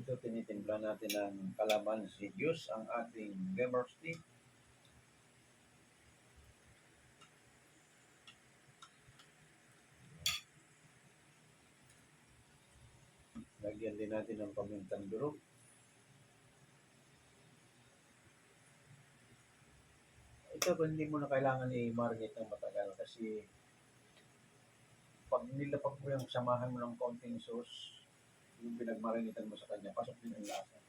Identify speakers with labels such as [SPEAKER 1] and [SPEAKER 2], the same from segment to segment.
[SPEAKER 1] Ito, tinitimpla natin ng calamansi juice ang ating lemon tea. Lagyan din natin ng pamintang durog. Ito, hindi mo na kailangan i-marinate ng matagal kasi pag nilapag mo yung samahan mo ng konting sauce, yung pinagmarinitan mo sa kanya, pasok din ang lasa.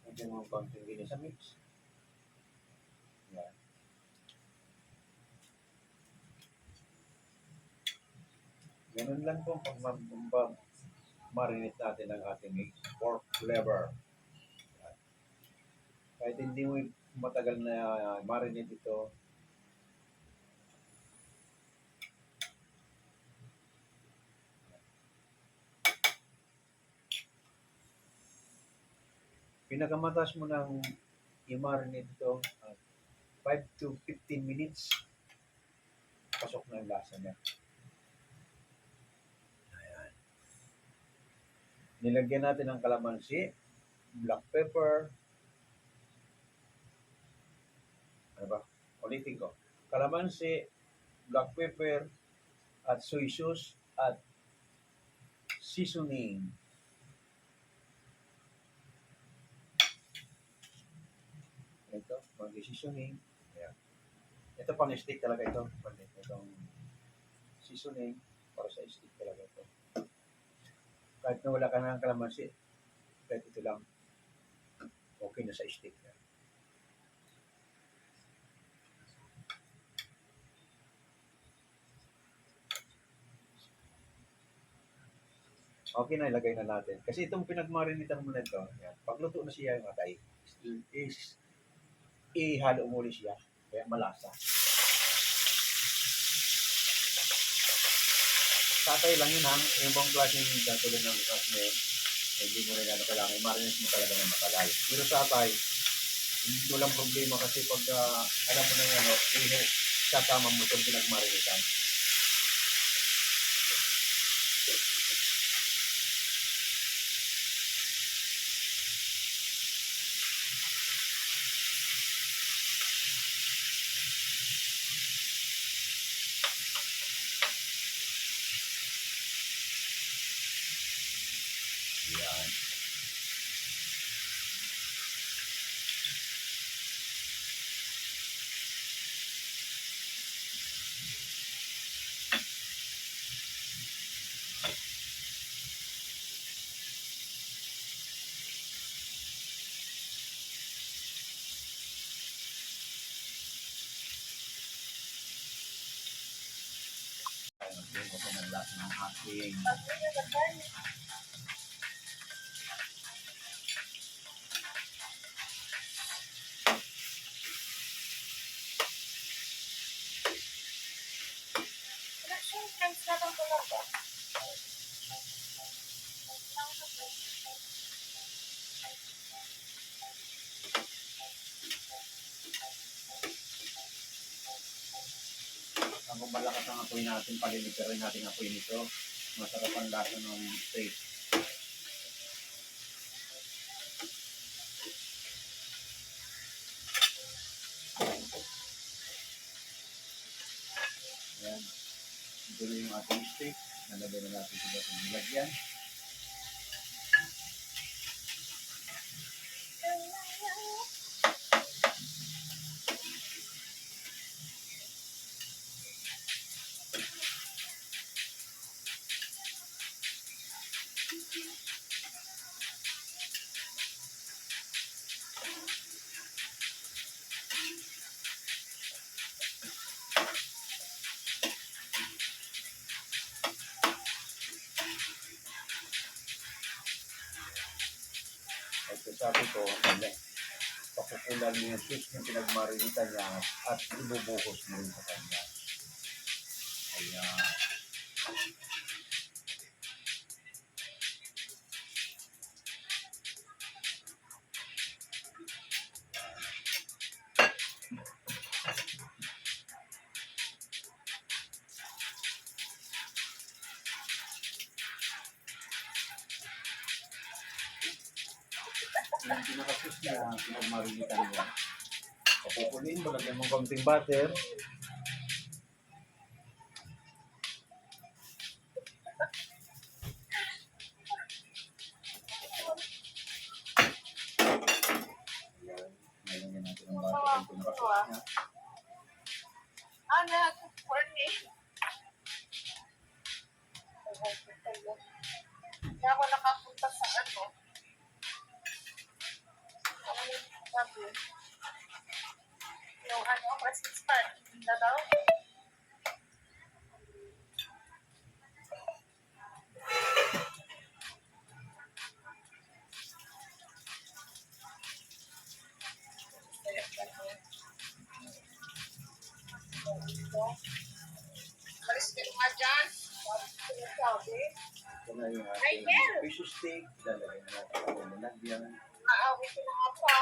[SPEAKER 1] Lagyan mo ng konting gini sa mix. Yan. Ganun lang po pag marinate natin ang ating pork liver. Kahit hindi mo matagal na marinate ito, pinakamatas mo ng i-marinate ito 5 to 15 minutes, pasok na ang lasa niya. Ayan. Nilagyan natin ng kalamansi, black pepper, ano ba? Ulitin ko. Kalamansi, black pepper, at soy sauce, at seasoning. Ito, mag-seasoning. Ayan. Ito pang steak talaga ito. Itong seasoning para sa steak talaga ito. Kahit na wala ka ng kalamansi, kahit ito lang, okay na sa steak. Okay na, ilagay na natin. Kasi itong pinagmarinitan mo na ito, yan, pagluto na siya yung atay, is ihalo mo ulit siya, kaya malasa. Tatay lang yun, yung bang klaseng katulad ng kasme, hindi mo rin kailangan, i-marinate mo talaga ng matagal. Pero sa atay, hindi mo lang problema kasi pag alam mo na yan, kasama mo itong pinagmarinitan. Yan. Ito po ng lasa ng ating kung malakas ang apoy natin, palilitarin natin ang apoy nito. Masarap ang lasa ng steak. Ayan. Ito yung ating steak. Nalagay na natin sila sa nilagyan. Ito sabi ko, pakukulan mo yung sauce na pinagmarinitan niya at ibubuhos mo rin sa kanya. Ayan. yung pinaka-sauce niya, pinag-marinitan mo. Papupunin mo, lagyan mo konting butter. Ayan, nilagyan natin ang butter yung pinaka-sauce niya.
[SPEAKER 2] Ano, corny. Kaya ako nakapunta sa ano. Ano yung sabi? Yung ano, Christmas card. Na daw? Malis ka nga dyan. Sinasabi.
[SPEAKER 1] Ito na yung
[SPEAKER 2] Ay,
[SPEAKER 1] ating
[SPEAKER 2] yes.
[SPEAKER 1] fish steak. Lalagyan natin ang nilagyan.
[SPEAKER 2] Naawit ko na nga pa.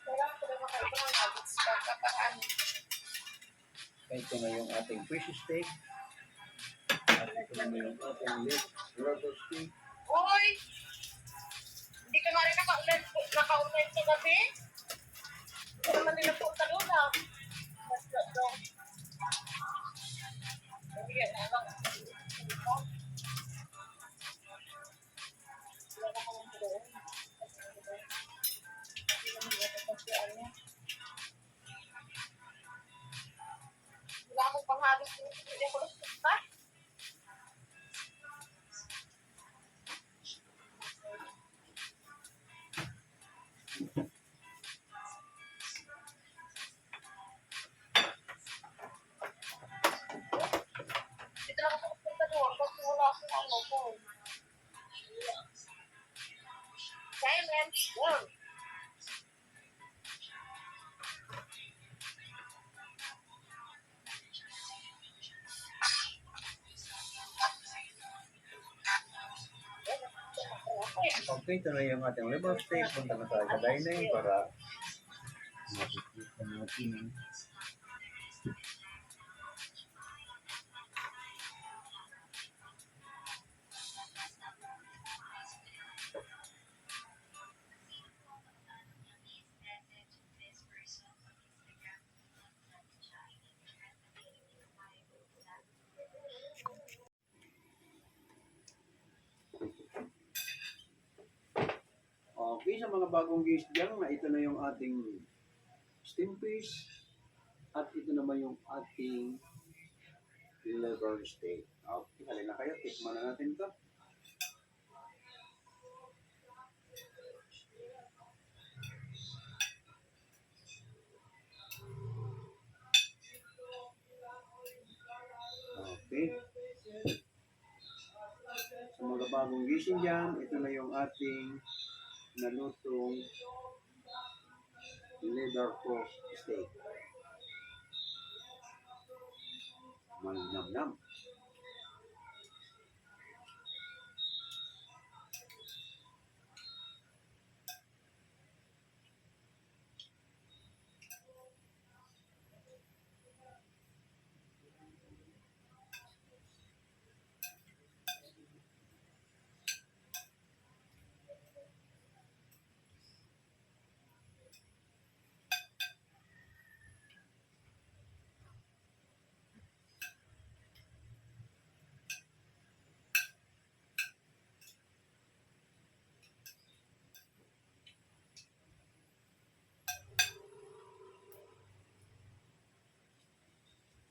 [SPEAKER 2] Kailangan ko na makaiba ng nuggets pagkakaan.
[SPEAKER 1] Ito na yung ating fish steak. At ito na yung ating lotus steak.
[SPEAKER 2] Uy! Hindi ka nga rin naka-online sa gabi? Hindi naman nila punta doon ha. Basta doon. Hindi yan, alam. Wala ka naman doon. Hindi naman nila kasi ano. Wala akong panghabis dito. Hindi ako nagpunta. Dito lang ako nagpunta doon kasi wala akong ano po. Silence. Yun.
[SPEAKER 1] Okay, ito na yung ating liver steak. Punta na tayo sa dining para makikita natin. Okay, sa mga bagong guest dyan, na ito na yung ating steam fish at ito naman yung ating liver steak. Okay, halina kayo, tikman na natin ito. Okay. Sa mga bagong gising dyan, ito na yung ating nalutong liver pork steak. Malinam-nam.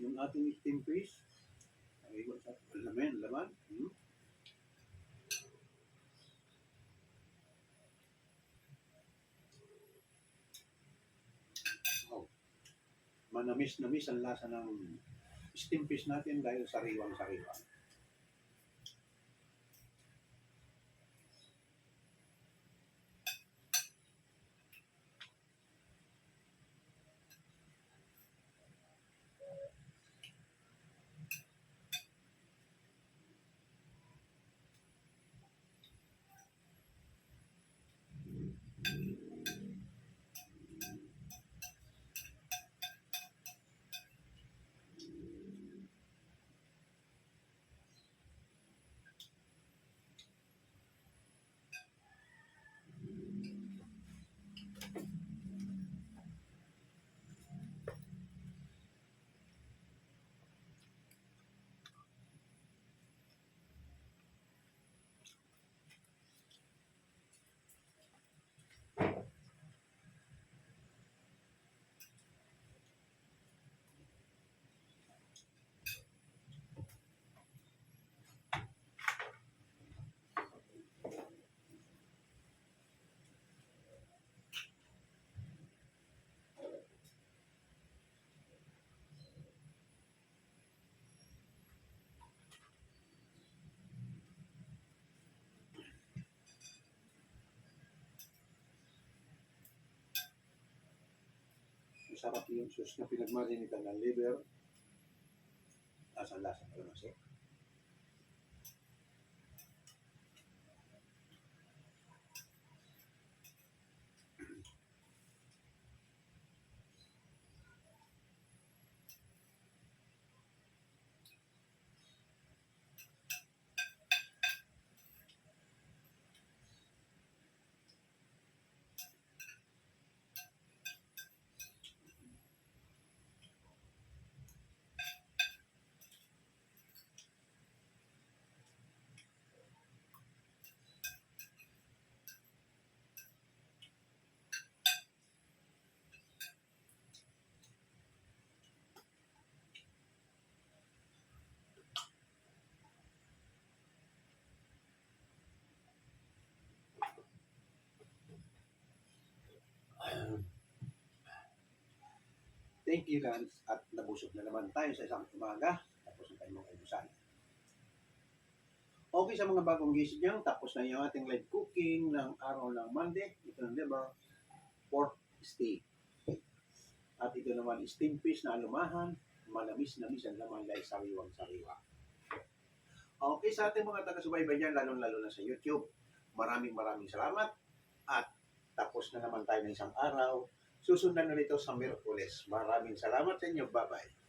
[SPEAKER 1] Yung ating steam fish, ay iwan sa laman. Wow. Manamis-namis ang lasa ng steam fish natin dahil sariwang-sariwang. Masarap yung sauce na pinagmarinitan ng liver. Lasa-lasa pa lang siya. Thank you guys at nabusog na naman tayo sa isang umaga tapos na tayo mga almusal. Okay sa mga bagong gising niyan, tapos na yung ating live cooking ng araw ng Monday. Ito ng liver, pork steak. At ito naman steamed fish na alumahan, manamis-namis ang laman dahil sariwang-sariwa. Okay sa ating mga taga-subaybay dyan, lalong-lalo na sa YouTube. Maraming salamat at tapos na naman tayo ng isang araw. Susundan ulit ito sa Miyerkules. Maraming salamat sa inyo. Bye-bye.